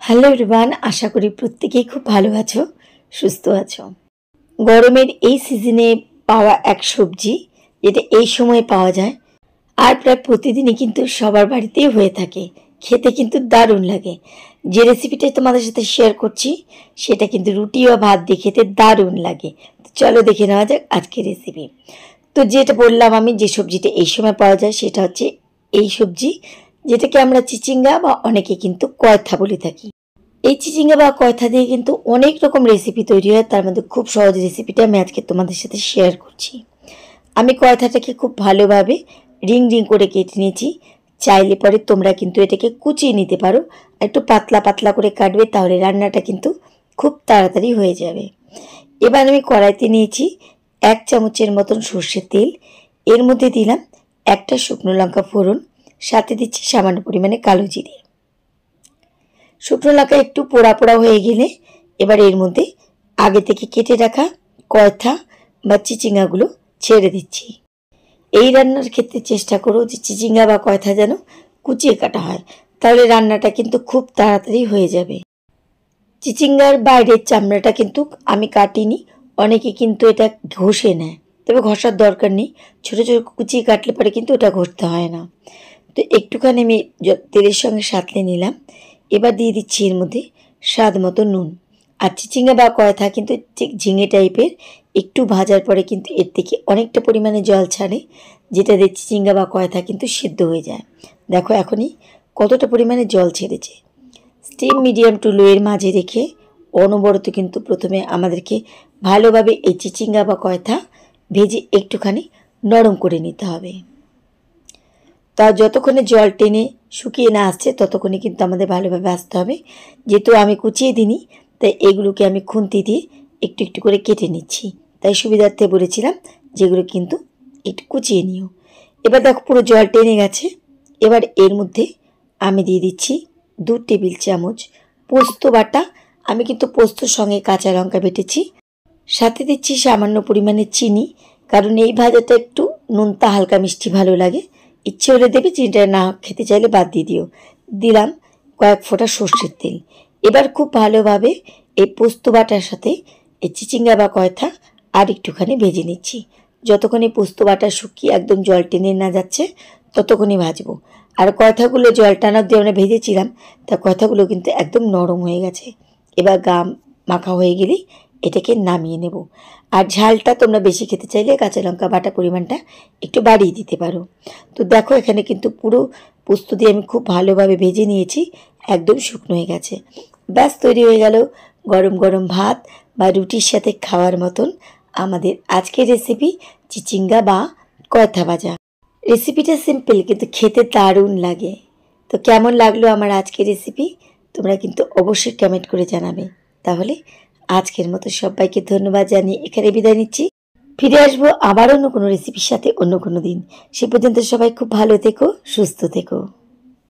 Hello everyone, আশা করি প্রত্যেকেই খুব ভালো আছো, সুস্থ আছো। গরমের এই সিজনে পাওয়া এক সবজি যেটা এই সময় পাওয়া যায় আর প্রায় প্রতিদিনই কিন্তু সবার বাড়িতেই হয়ে থাকে, খেতে কিন্তু দারুণ লাগে। যে রেসিপিটা তোমাদের সাথে শেয়ার করছি সেটা কিন্তু রুটি বা ভাত দিয়ে খেতে দারুণ লাগে। তো চলো দেখে নেওয়া যাক আজকের রেসিপি। তো যেটা বললাম আমি, যে সবজিটা এই সময় পাওয়া যায় সেটা হচ্ছে এই সবজি, যেটাকে আমরা চিচিঙ্গা বা অনেকে কিন্তু কয়থা বলে থাকি। এই চিচিঙ্গা বা কয়থা দিয়ে কিন্তু অনেক রকম রেসিপি তৈরি হয়, তার মধ্যে খুব সহজ রেসিপিটা আমি আজকে তোমাদের সাথে শেয়ার করছি। আমি কয়থাটাকে খুব ভালোভাবে রিং রিং করে কেটে নিয়েছি। চাইলে পরে তোমরা কিন্তু এটাকে কুচিয়ে নিতে পারো, একটু পাতলা পাতলা করে কাটবে, তাহলে রান্নাটা কিন্তু খুব তাড়াতাড়ি হয়ে যাবে। এবার আমি কড়াইতে নিয়েছি 1 চামচের মতন সর্ষের তেল। এর মধ্যে দিলাম একটা শুকনো লঙ্কা ফোড়ন, সাথে দিচ্ছি সামান্য পরিমাণে কালো জিরে। শুকনো লঙ্কা একটু পোড়া পোড়া হয়ে গেলে এবার এর মধ্যে আগে থেকে কেটে রাখা কয়থা বা চিচিঙ্গাগুলো ছেড়ে দিচ্ছি। এই রান্নার ক্ষেত্রে চেষ্টা করো যে চিচিঙ্গা বা কয়থা যেন কুচিয়ে কাটা হয়, তাহলে রান্নাটা কিন্তু খুব তাড়াতাড়ি হয়ে যাবে। চিচিঙ্গার বাইরের চামড়াটা কিন্তু আমি কাটিনি, অনেকে কিন্তু এটা ঘষে নেয়, তবে ঘষার দরকার নেই। ছোটো ছোটো কুচিয়ে কাটলে পরে কিন্তু এটা ঘষতে হয় না। তো একটুখানি আমি তেলের সঙ্গে সাঁতলে নিলাম। এবার দিয়ে দিচ্ছি এর মধ্যে স্বাদ মতো নুন। আর চিচিঙ্গা বা কয়থা কিন্তু ঠিক ঝিঙে টাইপের, একটু ভাজার পরে কিন্তু এর থেকে অনেকটা পরিমাণে জল ছাড়ে, যেটা দিয়ে চিচিঙ্গা বা কয়থা কিন্তু সিদ্ধ হয়ে যায়। দেখো এখনই কতটা পরিমাণে জল ছেড়েছে। স্টিম মিডিয়াম টু লো এর মাঝে রেখে অনবরত কিন্তু প্রথমে আমাদেরকে ভালোভাবে এই চিচিঙ্গা বা কয়থা ভেজে একটুখানি নরম করে নিতে হবে। তা যতক্ষণে জল টেনে শুকিয়ে না আসছে ততক্ষণে কিন্তু আমাদের ভালোভাবে আসতে হবে। যেহেতু আমি কুচিয়ে দিইনি, তাই এগুলোকে আমি খুন্তি দিয়ে একটু একটু করে কেটে নিচ্ছি, তাই সুবিধার্থে বলেছিলাম যেগুলো কিন্তু একটু কুচিয়ে নিও। এবার দেখো পুরো জল টেনে গেছে। এবার এর মধ্যে আমি দিয়ে দিচ্ছি 2 টেবিল চামচ পোস্ত বাটা। আমি কিন্তু পোস্তর সঙ্গে কাঁচা লঙ্কা বেটেছি, সাথে দিচ্ছি সামান্য পরিমাণে চিনি, কারণ এই ভাজাটা একটু নোনতা হালকা মিষ্টি ভালো লাগে। ইচ্ছে হলে দেবে, চিনিটা না খেতে চাইলে বাদ দিয়ে দিও। দিলাম কয়েক ফোঁটা সর্ষের তেল। এবার খুব ভালোভাবে এই পোস্ত বাটার সাথে এই চিচিঙ্গা বা কয়থা আর একটুখানি ভেজে নিচ্ছি। যতক্ষণ এই পোস্ত বাটা শুকিয়ে একদম জল টেনে না যাচ্ছে ততক্ষণই ভাজবো। আর কয়থাগুলো জল টানা দিয়ে আমরা ভেজেছিলাম, তা কয়থাগুলো কিন্তু একদম নরম হয়ে গেছে। এবার মাখা হয়ে গেলেই এটাকে নামিয়ে নেব। আর ঝালটা তোমরা বেশি খেতে চাইলে কাঁচা লঙ্কা বাটা পরিমাণটা একটু বাড়িয়ে দিতে পারো। তো দেখো এখানে কিন্তু পুরো পোস্ত দিয়ে আমি খুব ভালোভাবে ভেজে নিয়েছি, একদম শুকনো হয়ে গেছে। ব্যাস তৈরি হয়ে গেল গরম গরম ভাত বা রুটির সাথে খাওয়ার মতন আমাদের আজকের রেসিপি চিচিঙ্গা বা কয়থা ভাজা। রেসিপিটা সিম্পল কিন্তু খেতে দারুণ লাগে। তো কেমন লাগলো আমার আজকের রেসিপি তোমরা কিন্তু অবশ্যই কমেন্ট করে জানাবে। তাহলে আজকের মতো সবাইকে ধন্যবাদ জানিয়ে এখানে বিদায় নিচ্ছি। ফিরে আসবো আবার অন্য কোনো রেসিপির সাথে অন্য কোনো দিন। সে পর্যন্ত সবাই খুব ভালো থেকো, সুস্থ থেকো।